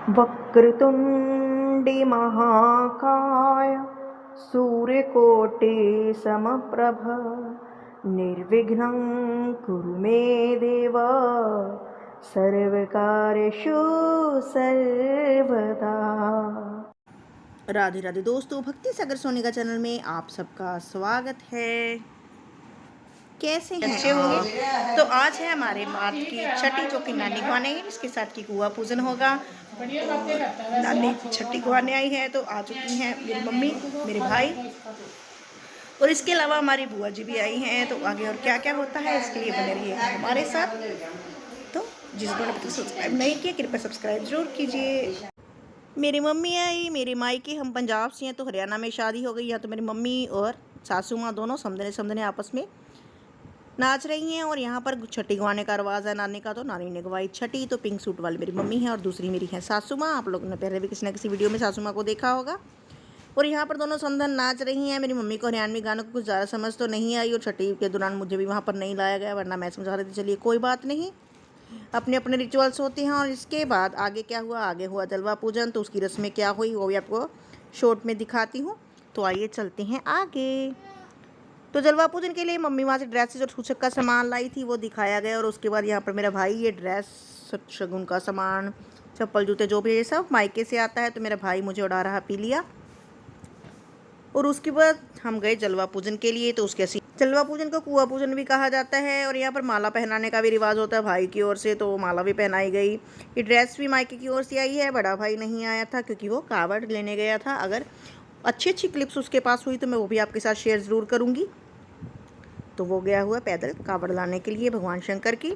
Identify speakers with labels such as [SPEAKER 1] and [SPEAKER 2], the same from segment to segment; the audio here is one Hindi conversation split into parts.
[SPEAKER 1] वक्रतुण्डी महाकाय सूर्यकोटि समप्रभ निर्विघ्नं कुरु मे देव सर्वकार्येषु सर्वदा।
[SPEAKER 2] राधे राधे दोस्तों, भक्ति सागर सोनिका चैनल में आप सबका स्वागत है। कैसे हैं? अच्छे होंगे। तो आज है हमारे मात की छठी, जो कि नानी को आने है। इसके साथ की कुआ पूजन होगा। नानी छठी को आने आई है, तो आ चुकी हैं मेरी मम्मी, मेरे भाई और इसके अलावा हमारी बुआ जी भी आई हैं। तो आगे और क्या क्या होता है इसके लिए बने रहिए हमारे साथ। तो जिसने अभी तक सब्सक्राइब नहीं किया, कृपया सब्सक्राइब जरूर कीजिए। मेरी मम्मी आई, मेरे मायके हम पंजाब से हैं, तो हरियाणा में शादी हो गई। यहाँ तो मेरी मम्मी और सासू माँ दोनों समझने समझने आपस में नाच रही हैं। और यहाँ पर छठी गवाने का रवाज है नानी का। तो नानी ने गवाई छठी। तो पिंक सूट वाली मेरी मम्मी है और दूसरी मेरी है सासू माँ। आप लोगों ने पहले भी किसी न किसी वीडियो में सासू माँ को देखा होगा। और यहाँ पर दोनों समधन नाच रही हैं। मेरी मम्मी को हरियाणवी गानों को कुछ ज़्यादा समझ तो नहीं आई, और छठी के दौरान मुझे भी वहाँ पर नहीं लाया गया, वरना मैं समझा रही थी। चलिए कोई बात नहीं, अपने अपने रिचुअल्स होते हैं। और इसके बाद आगे क्या हुआ, आगे हुआ जलवा पूजन। तो उसकी रस्में क्या हुई वो भी आपको शॉर्ट में दिखाती हूँ। तो आइए चलते हैं आगे। तो जलवा पूजन के लिए मम्मी वहाँ से ड्रेसेस और सूचक का सामान लाई थी, वो दिखाया गया। और उसके बाद यहाँ पर मेरा भाई ये ड्रेस, शगुन का सामान, चप्पल, जूते, जो भी ये सब मायके से आता है। तो मेरा भाई मुझे उड़ा रहा पी लिया। और उसके बाद हम गए जलवा पूजन के लिए। तो उसके जलवा पूजन को कुआ पूजन भी कहा जाता है। और यहाँ पर माला पहनाने का भी रिवाज होता है भाई की ओर से, तो माला भी पहनाई गई। ये ड्रेस भी मायके की ओर से आई है। बड़ा भाई नहीं आया था क्योंकि वो कावड़ लेने गया था। अगर अच्छी अच्छी क्लिप्स उसके पास हुई तो मैं वो भी आपके साथ शेयर ज़रूर करूँगी। तो वो गया हुआ पैदल कावड़ लाने के लिए भगवान शंकर की।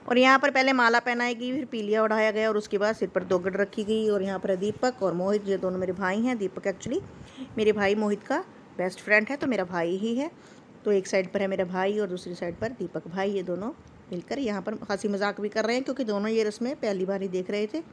[SPEAKER 2] और यहाँ पर पहले माला पहनाई गई, फिर पीलिया उड़ाया गया, और उसके बाद सिर पर दोगड़ रखी गई। और यहाँ पर दीपक और मोहित, ये दोनों मेरे भाई हैं। दीपक एक्चुअली मेरे भाई मोहित का बेस्ट फ्रेंड है, तो मेरा भाई ही है। तो एक साइड पर है मेरा भाई और दूसरी साइड पर दीपक भाई। ये दोनों मिलकर यहाँ पर हंसी मजाक भी कर रहे हैं, क्योंकि दोनों ये रस्में पहली बार ही देख रहे थे।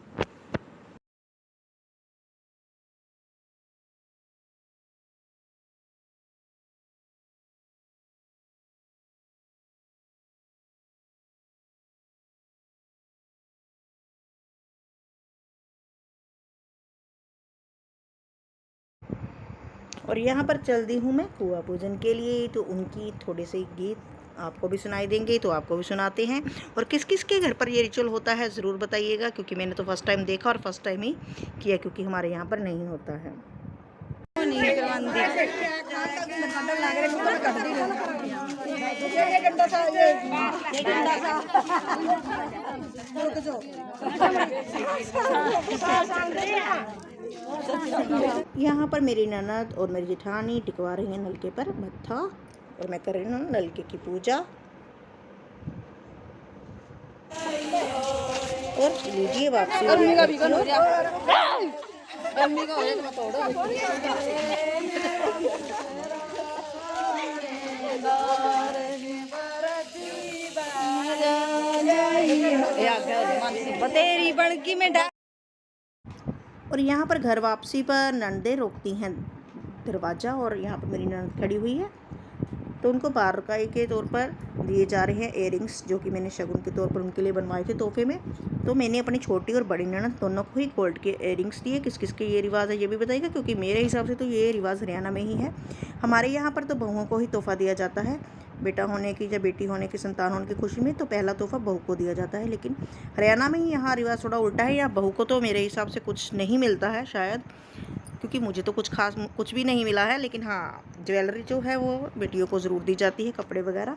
[SPEAKER 2] और यहाँ पर चल दी हूँ मैं कुआ पूजन के लिए। तो उनकी थोड़े से गीत आपको भी सुनाई देंगे, तो आपको भी सुनाते हैं। और किस किस के घर पर ये रिचुअल होता है ज़रूर बताइएगा, क्योंकि मैंने तो फर्स्ट टाइम देखा और फर्स्ट टाइम ही किया, क्योंकि हमारे यहाँ पर नहीं होता है। यहाँ पर मेरी ननद और मेरी जेठानी टिकवा रही हैं नलके पर मत्था, और मैं कर रही हूँ नलके की पूजा। और लीजिए वापसी तेरी बड़की में। और यहाँ पर घर वापसी पर नंदे रोकती हैं दरवाज़ा, और यहाँ पर मेरी ननद खड़ी हुई है। तो उनको बारकाई के तौर पर दिए जा रहे हैं इयरिंग्स, जो कि मैंने शगुन के तौर पर उनके लिए बनवाए थे तोहफे में। तो मैंने अपनी छोटी और बड़ी ननद दोनों को ही गोल्ड के इयरिंग्स दिए। किस किस के ये रिवाज है ये भी बताइएगा, क्योंकि मेरे हिसाब से तो ये रिवाज हरियाणा में ही है। हमारे यहाँ पर तो बहुओं को ही तोहफा दिया जाता है। बेटा होने की या बेटी होने की, संतान होने की खुशी में तो पहला तोहफा बहू को दिया जाता है। लेकिन हरियाणा में ही यहाँ रिवाज थोड़ा उल्टा है। यहाँ बहू को तो मेरे हिसाब से कुछ नहीं मिलता है शायद, क्योंकि मुझे तो कुछ खास कुछ भी नहीं मिला है। लेकिन हाँ, ज्वेलरी जो है वो बेटियों को ज़रूर दी जाती है, कपड़े वगैरह।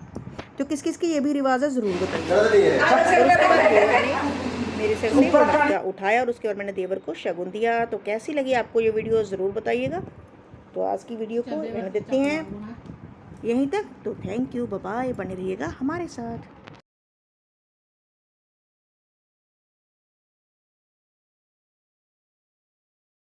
[SPEAKER 2] तो किस किस की ये भी रिवाज है ज़रूर बताइए। और उसके बाद मेरे सिर से मटका उठाया और उसके बाद मैंने देवर को शगुन दिया। तो कैसी लगी आपको ये वीडियो ज़रूर बताइएगा। तो आज की वीडियो को रहने देते हैं यहीं तक। तो थैंक यू, बाय बाय, बने रहिएगा हमारे साथ।